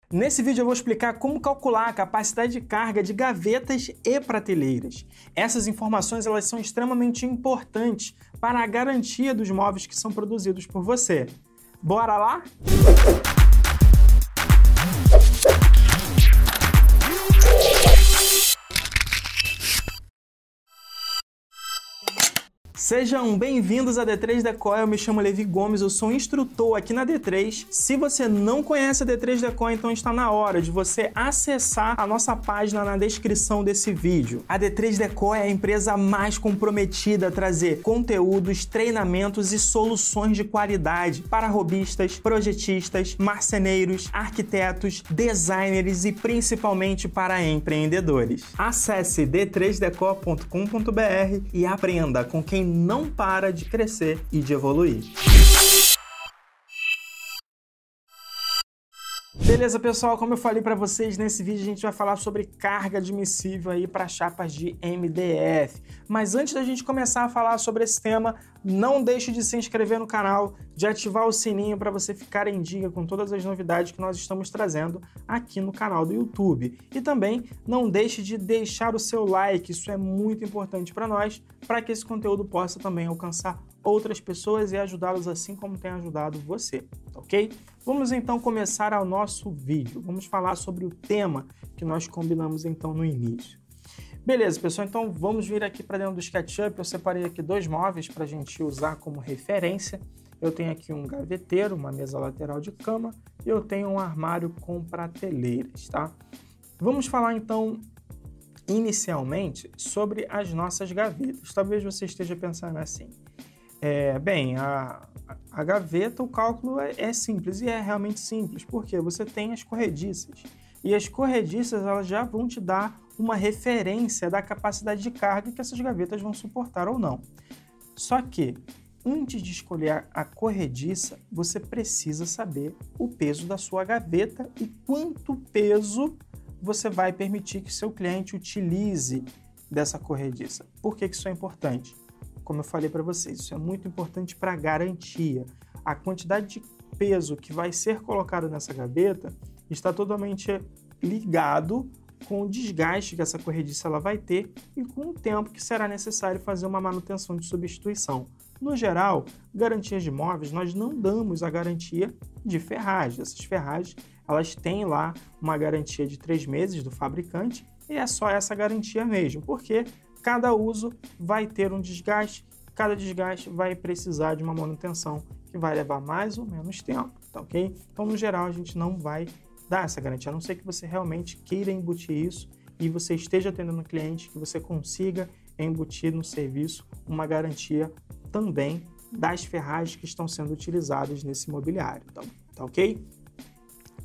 Nesse vídeo eu vou explicar como calcular a capacidade de carga de gavetas e prateleiras. Essas informações elas são extremamente importantes para a garantia dos móveis que são produzidos por você. Bora lá? Sejam bem-vindos a D3 Decor, eu me chamo Levi Gomes, eu sou instrutor aqui na D3. Se você não conhece a D3 Decor, então está na hora de você acessar a nossa página na descrição desse vídeo. A D3 Decor é a empresa mais comprometida a trazer conteúdos, treinamentos e soluções de qualidade para robistas, projetistas, marceneiros, arquitetos, designers e principalmente para empreendedores. Acesse d3decor.com.br e aprenda com quem não para de crescer e de evoluir. Beleza, pessoal, como eu falei para vocês, nesse vídeo a gente vai falar sobre carga admissível aí para chapas de MDF. Mas antes da gente começar a falar sobre esse tema, não deixe de se inscrever no canal, de ativar o sininho para você ficar em dia com todas as novidades que nós estamos trazendo aqui no canal do YouTube. E também não deixe de deixar o seu like, isso é muito importante para nós, para que esse conteúdo possa também alcançar outras pessoas e ajudá-los assim como tem ajudado você, ok? Vamos então começar o nosso vídeo. Vamos falar sobre o tema que nós combinamos então no início. Beleza, pessoal, então vamos vir aqui para dentro do SketchUp. Eu separei aqui dois móveis para a gente usar como referência. Eu tenho aqui um gaveteiro, uma mesa lateral de cama e eu tenho um armário com prateleiras, tá? Vamos falar então inicialmente sobre as nossas gavetas. Talvez você esteja pensando assim, a gaveta, o cálculo é simples, e é realmente simples, porque você tem as corrediças, e as corrediças elas já vão te dar uma referência da capacidade de carga que essas gavetas vão suportar ou não. Só que, antes de escolher a corrediça, você precisa saber o peso da sua gaveta e quanto peso você vai permitir que seu cliente utilize dessa corrediça. Por que isso é importante? Como eu falei para vocês, isso é muito importante para a garantia. A quantidade de peso que vai ser colocado nessa gaveta está totalmente ligado com o desgaste que essa corrediça ela vai ter e com o tempo que será necessário fazer uma manutenção de substituição. No geral, garantias de móveis, nós não damos a garantia de ferragem. Essas ferragens, elas têm lá uma garantia de 3 meses do fabricante e é só essa garantia mesmo, porque cada uso vai ter um desgaste, cada desgaste vai precisar de uma manutenção que vai levar mais ou menos tempo, tá ok? Então, no geral, a gente não vai dar essa garantia, a não ser que você realmente queira embutir isso e você esteja atendendo o cliente, que você consiga embutir no serviço uma garantia também das ferragens que estão sendo utilizadas nesse mobiliário, tá ok?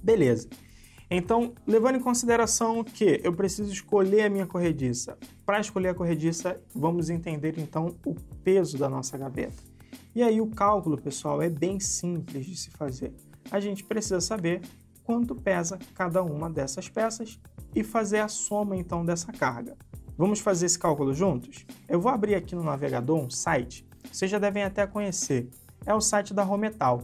Beleza. Então, levando em consideração que eu preciso escolher a minha corrediça, para escolher a corrediça, vamos entender então o peso da nossa gaveta. E aí o cálculo, pessoal, é bem simples de se fazer. A gente precisa saber quanto pesa cada uma dessas peças e fazer a soma então dessa carga. Vamos fazer esse cálculo juntos? Eu vou abrir aqui no navegador um site, vocês já devem até conhecer, é o site da Rometal.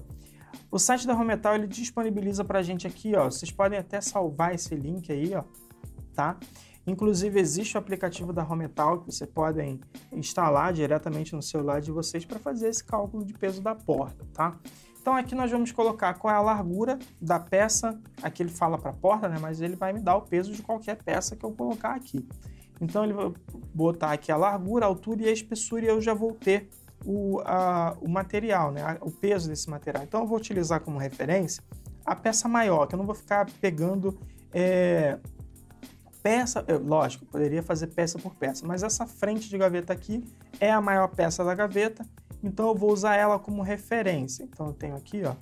O site da Rometal ele disponibiliza para a gente aqui, ó, vocês podem até salvar esse link aí, ó, tá? Inclusive existe o aplicativo da Rometal que vocês podem instalar diretamente no celular de vocês para fazer esse cálculo de peso da porta, tá? Então aqui nós vamos colocar qual é a largura da peça, aqui ele fala para a porta, né? Mas ele vai me dar o peso de qualquer peça que eu colocar aqui. Então ele vai botar aqui a largura, a altura e a espessura e eu já vou ter o material, né? O peso desse material. Então eu vou utilizar como referência a peça maior, que eu não vou ficar pegando peça, lógico, poderia fazer peça por peça, mas essa frente de gaveta aqui é a maior peça da gaveta, então eu vou usar ela como referência. Então eu tenho aqui, ó,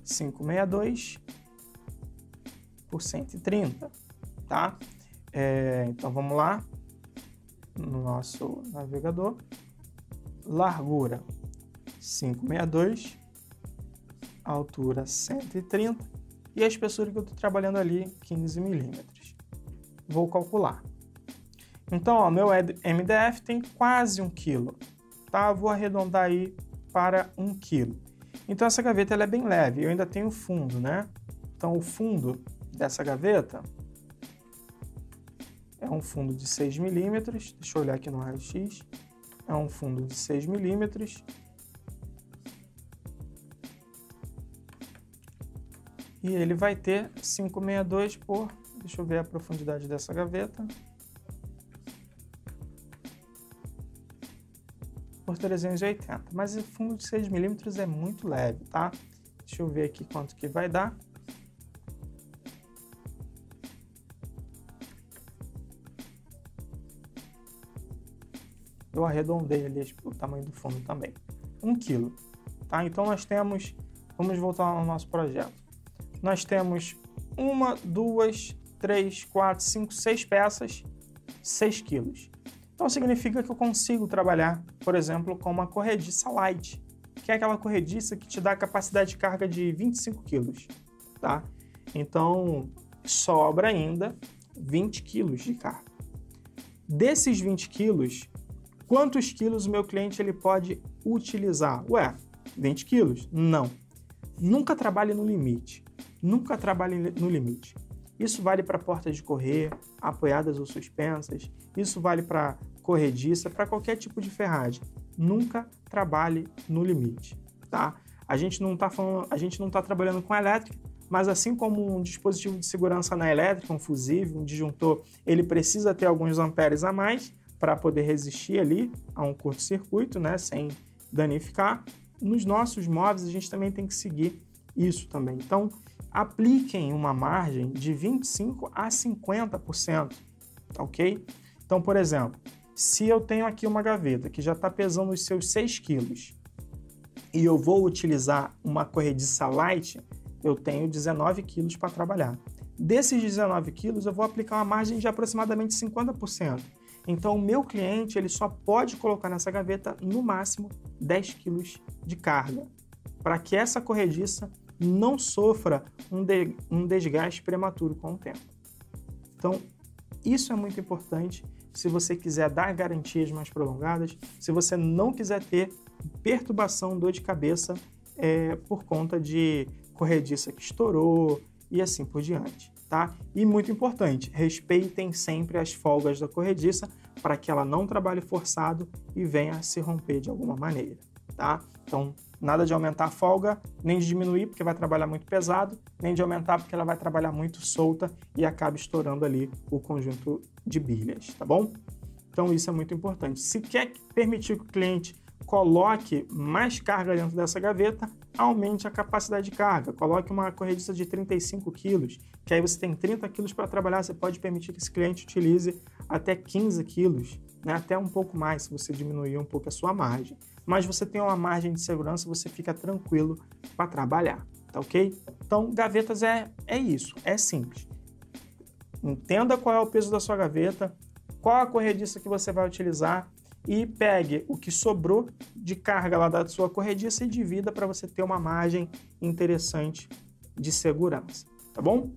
562 por 130, tá? Então vamos lá, no nosso navegador. Largura 562, altura 130 e a espessura que eu estou trabalhando ali 15 milímetros. Vou calcular. Então, ó, meu MDF tem quase 1 kg, tá? Vou arredondar aí para 1 kg. Então essa gaveta ela é bem leve, eu ainda tenho fundo, né? Então o fundo dessa gaveta é um fundo de 6 milímetros. Deixa eu olhar aqui no raio-x. É um fundo de 6 milímetros. E ele vai ter 562 por... Deixa eu ver a profundidade dessa gaveta. Por 380. Mas o fundo de 6 milímetros é muito leve, tá? Deixa eu ver aqui quanto que vai dar. Eu arredondei ali o tamanho do fundo também. 1 kg, tá? Então nós temos... Vamos voltar ao nosso projeto. Nós temos 1, 2, 3, 4, 5, 6 peças, 6 quilos. Então significa que eu consigo trabalhar, por exemplo, com uma corrediça light, que é aquela corrediça que te dá a capacidade de carga de 25 quilos, tá? Então sobra ainda 20 quilos de carga. Desses 20 quilos, quantos quilos o meu cliente ele pode utilizar? Ué, 20 quilos? Não. Nunca trabalhe no limite. Nunca trabalhe no limite. Isso vale para portas de correr, apoiadas ou suspensas. Isso vale para corrediça, para qualquer tipo de ferragem. Nunca trabalhe no limite, tá? A gente não está trabalhando com elétrica, mas assim como um dispositivo de segurança na elétrica, um fusível, um disjuntor, ele precisa ter alguns amperes a mais para poder resistir ali a um curto-circuito, né, sem danificar. Nos nossos móveis a gente também tem que seguir isso também. Então, apliquem uma margem de 25% a 50%, ok? Então, por exemplo, se eu tenho aqui uma gaveta que já está pesando os seus 6 quilos e eu vou utilizar uma corrediça light, eu tenho 19 quilos para trabalhar. Desses 19 quilos, eu vou aplicar uma margem de aproximadamente 50%. Então, o meu cliente ele só pode colocar nessa gaveta, no máximo, 10 quilos de carga, para que essa corrediça não sofra um desgaste prematuro com o tempo. Então, isso é muito importante se você quiser dar garantias mais prolongadas, se você não quiser ter perturbação, dor de cabeça por conta de corrediça que estourou e assim por diante, tá? E muito importante, respeitem sempre as folgas da corrediça para que ela não trabalhe forçado e venha a se romper de alguma maneira, tá? Então, nada de aumentar a folga, nem de diminuir porque vai trabalhar muito pesado, nem de aumentar porque ela vai trabalhar muito solta e acaba estourando ali o conjunto de bilhas, tá bom? Então isso é muito importante. Se quer permitir que o cliente coloque mais carga dentro dessa gaveta, aumente a capacidade de carga. Coloque uma corrediça de 35 quilos, que aí você tem 30 quilos para trabalhar, você pode permitir que esse cliente utilize até 15 quilos, né? Até um pouco mais, se você diminuir um pouco a sua margem. Mas você tem uma margem de segurança, você fica tranquilo para trabalhar, tá ok? Então, gavetas é isso, é simples. Entenda qual é o peso da sua gaveta, qual a corrediça que você vai utilizar e pegue o que sobrou de carga lá da sua corrediça e divida para você ter uma margem interessante de segurança, tá bom?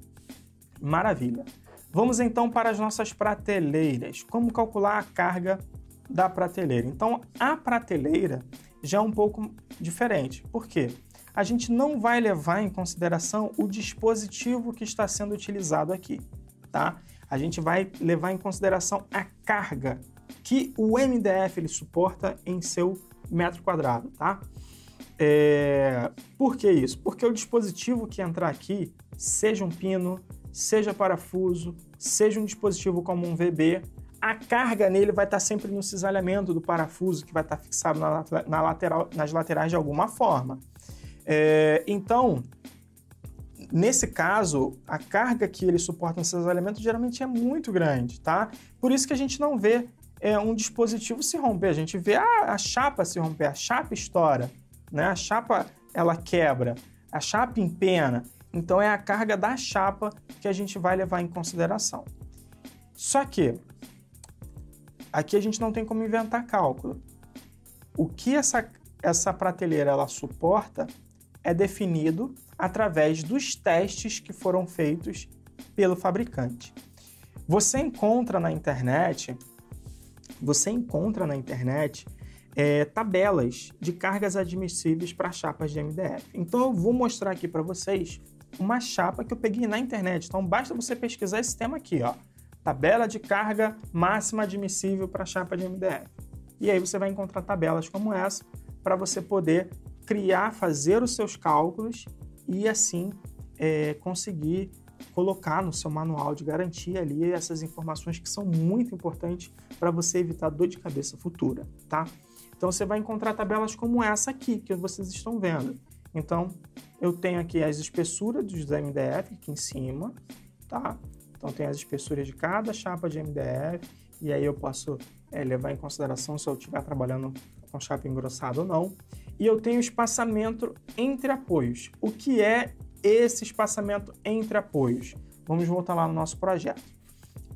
Maravilha! Vamos então para as nossas prateleiras. Como calcular a carga da prateleira? Então, a prateleira já é um pouco diferente. Por quê? A gente não vai levar em consideração o dispositivo que está sendo utilizado aqui, tá? A gente vai levar em consideração a carga que o MDF ele suporta em seu metro quadrado, tá? Por que isso? Porque o dispositivo que entrar aqui, seja um pino, seja parafuso, seja um dispositivo como um VB, a carga nele vai estar sempre no cisalhamento do parafuso, que vai estar fixado nas laterais de alguma forma. Então, nesse caso, a carga que ele suporta no cisalhamento geralmente é muito grande, tá? Por isso que a gente não vê um dispositivo se romper, a gente vê a chapa se romper, a chapa estoura, né? A chapa ela quebra, a chapa empena. Então, é a carga da chapa que a gente vai levar em consideração. Só que aqui a gente não tem como inventar cálculo. O que essa prateleira ela suporta é definido através dos testes que foram feitos pelo fabricante. Você encontra na internet tabelas de cargas admissíveis para chapas de MDF. Então eu vou mostrar aqui para vocês uma chapa que eu peguei na internet. Então, basta você pesquisar esse tema aqui, ó. Tabela de carga máxima admissível para chapa de MDF. E aí você vai encontrar tabelas como essa para você poder criar, fazer os seus cálculos e assim conseguir colocar no seu manual de garantia ali essas informações que são muito importantes para você evitar dor de cabeça futura, tá? Então você vai encontrar tabelas como essa aqui que vocês estão vendo. Então eu tenho aqui as espessuras dos MDF aqui em cima, tá? Então tem as espessuras de cada chapa de MDF e aí eu posso levar em consideração se eu estiver trabalhando com chapa engrossada ou não. E eu tenho espaçamento entre apoios. O que é esse espaçamento entre apoios? Vamos voltar lá no nosso projeto.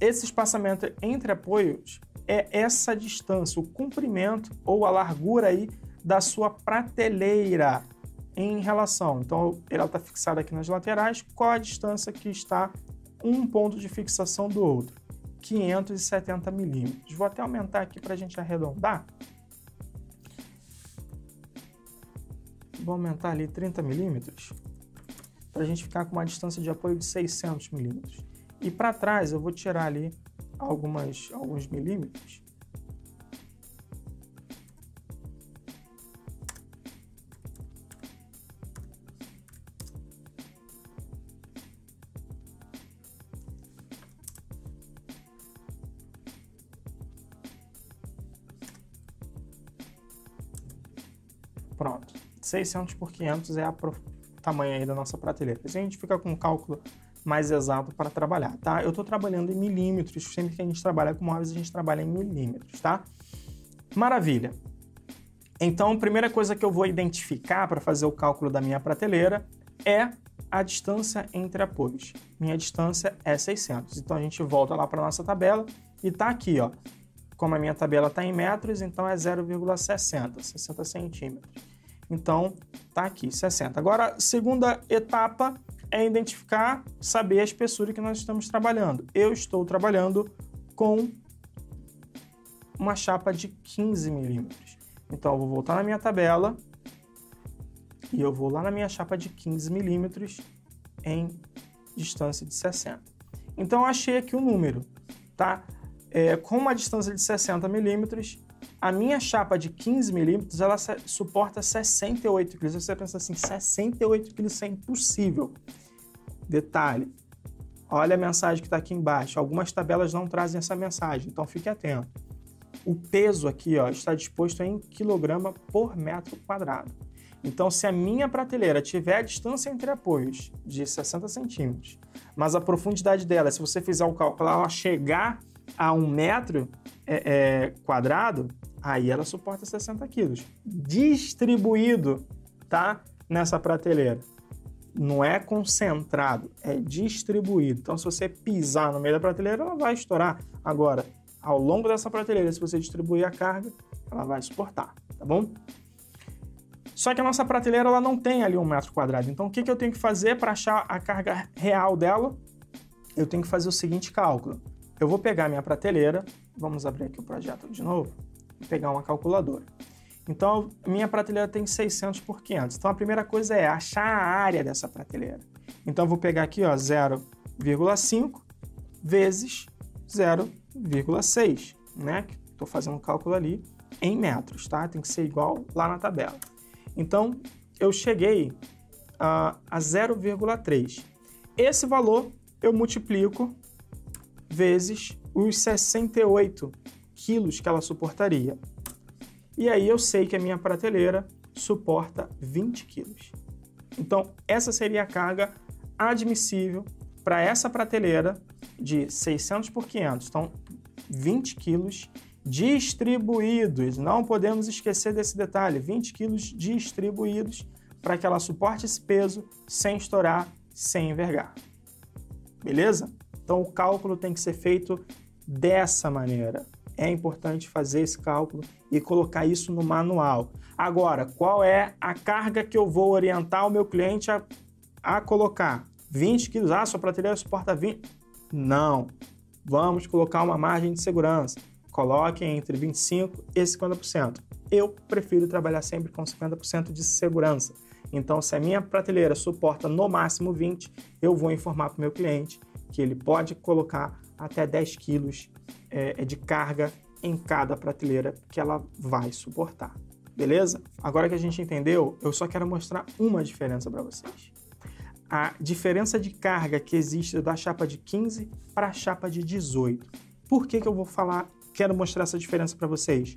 Esse espaçamento entre apoios é essa distância, o comprimento ou a largura aí da sua prateleira em relação. Então, ela está fixada aqui nas laterais. Qual a distância que está um ponto de fixação do outro? 570 milímetros. Vou até aumentar aqui para a gente arredondar. Vou aumentar ali 30 milímetros para a gente ficar com uma distância de apoio de 600 milímetros. E para trás eu vou tirar ali alguns milímetros. Pronto. 600 por 500 é o tamanho aí da nossa prateleira. A gente fica com um cálculo mais exato para trabalhar, tá? Eu estou trabalhando em milímetros, sempre que a gente trabalha com móveis, a gente trabalha em milímetros, tá? Maravilha! Então, a primeira coisa que eu vou identificar para fazer o cálculo da minha prateleira é a distância entre apoios. Minha distância é 600. Então, a gente volta lá para a nossa tabela e tá aqui, ó. Como a minha tabela está em metros, então é 0,60, 60 centímetros. Então, tá aqui, 60. Agora, segunda etapa é identificar, saber a espessura que nós estamos trabalhando. Eu estou trabalhando com uma chapa de 15 milímetros. Então, eu vou voltar na minha tabela e eu vou lá na minha chapa de 15 milímetros em distância de 60. Então, eu achei aqui o número, tá? Com uma distância de 60 milímetros, a minha chapa de 15 milímetros, ela suporta 68 quilos. Você pensa assim, 68 quilos, isso é impossível. Detalhe, olha a mensagem que está aqui embaixo. Algumas tabelas não trazem essa mensagem, então fique atento. O peso aqui, ó, está disposto em quilograma por metro quadrado. Então, se a minha prateleira tiver a distância entre apoios de 60 centímetros, mas a profundidade dela, se você fizer o cálculo, ela chegar a 1 metro quadrado, aí ela suporta 60 quilos. Distribuído, tá? Nessa prateleira. Não é concentrado, é distribuído. Então, se você pisar no meio da prateleira, ela vai estourar. Agora, ao longo dessa prateleira, se você distribuir a carga, ela vai suportar, tá bom? Só que a nossa prateleira, ela não tem ali 1 metro quadrado. Então, o que eu tenho que fazer para achar a carga real dela? Eu tenho que fazer o seguinte cálculo. Eu vou pegar minha prateleira, vamos abrir aqui o projeto de novo, e pegar uma calculadora. Então, minha prateleira tem 600 por 500. Então, a primeira coisa é achar a área dessa prateleira. Então, eu vou pegar aqui, ó, 0,5 vezes 0,6, né? Estou fazendo um cálculo ali em metros, tá? Tem que ser igual lá na tabela. Então, eu cheguei a 0,3. Esse valor eu multiplico vezes os 68 quilos que ela suportaria. E aí eu sei que a minha prateleira suporta 20 quilos. Então, essa seria a carga admissível para essa prateleira de 600 por 500. Então, 20 quilos distribuídos. Não podemos esquecer desse detalhe. 20 quilos distribuídos para que ela suporte esse peso sem estourar, sem envergar. Beleza? Então, o cálculo tem que ser feito dessa maneira. É importante fazer esse cálculo e colocar isso no manual. Agora, qual é a carga que eu vou orientar o meu cliente a colocar? 20 quilos? Ah, sua prateleira suporta 20? Não. Vamos colocar uma margem de segurança. Coloque entre 25% e 50%. Eu prefiro trabalhar sempre com 50% de segurança. Então, se a minha prateleira suporta no máximo 20, eu vou informar para o meu cliente que ele pode colocar até 10 quilos de carga em cada prateleira que ela vai suportar. Beleza? Agora que a gente entendeu, eu só quero mostrar uma diferença para vocês. A diferença de carga que existe da chapa de 15 para a chapa de 18. Por que eu quero mostrar essa diferença para vocês?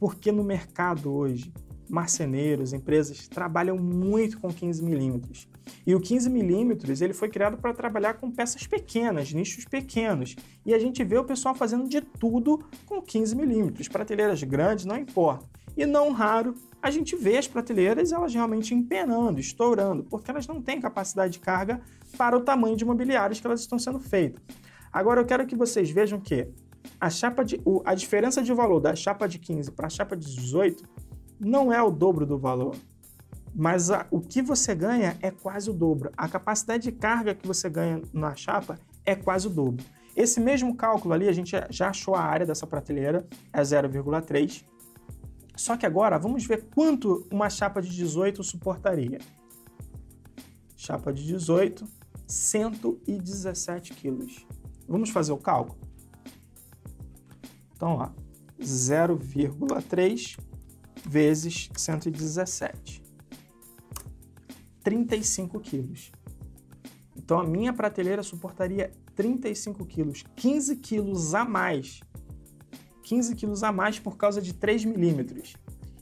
Porque no mercado hoje, marceneiros, empresas trabalham muito com 15 milímetros. E o 15 milímetros ele foi criado para trabalhar com peças pequenas, nichos pequenos. E a gente vê o pessoal fazendo de tudo com 15 milímetros. Prateleiras grandes, não importa. E não raro, a gente vê as prateleiras elas realmente empenando, estourando, porque elas não têm capacidade de carga para o tamanho de mobiliários que elas estão sendo feitas. Agora eu quero que vocês vejam que a diferença de valor da chapa de 15 para a chapa de 18 não é o dobro do valor, mas o que você ganha é quase o dobro. A capacidade de carga que você ganha na chapa é quase o dobro. Esse mesmo cálculo ali, a gente já achou a área dessa prateleira, é 0,3. Só que agora, vamos ver quanto uma chapa de 18 suportaria. Chapa de 18, 117 quilos. Vamos fazer o cálculo? Então, ó, 0,3 vezes 117. 35 quilos. Então, a minha prateleira suportaria 35 quilos. 15 quilos a mais. 15 quilos a mais por causa de 3 milímetros.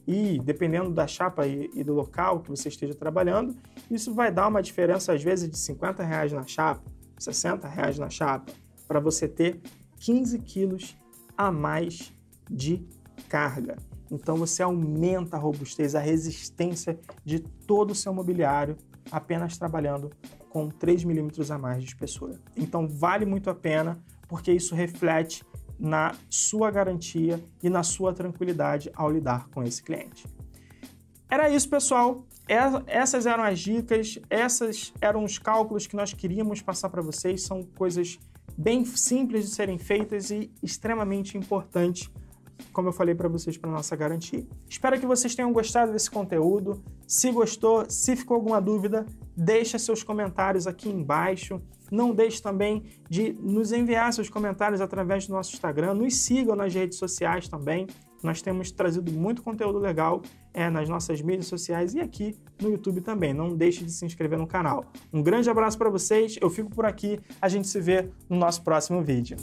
E, dependendo da chapa e do local que você esteja trabalhando, isso vai dar uma diferença, às vezes, de R$50 na chapa, R$60 na chapa, para você ter 15 quilos a mais de carga. Então você aumenta a robustez, a resistência de todo o seu mobiliário apenas trabalhando com 3 milímetros a mais de espessura. Então vale muito a pena, porque isso reflete na sua garantia e na sua tranquilidade ao lidar com esse cliente. Era isso, pessoal. Essas eram as dicas, esses eram os cálculos que nós queríamos passar para vocês. São coisas bem simples de serem feitas e extremamente importantes, como eu falei para vocês, para nossa garantia. Espero que vocês tenham gostado desse conteúdo. Se gostou, se ficou alguma dúvida, deixa seus comentários aqui embaixo. Não deixe também de nos enviar seus comentários através do nosso Instagram. Nos sigam nas redes sociais também. Nós temos trazido muito conteúdo legal nas nossas mídias sociais e aqui no YouTube também. Não deixe de se inscrever no canal. Um grande abraço para vocês. Eu fico por aqui. A gente se vê no nosso próximo vídeo.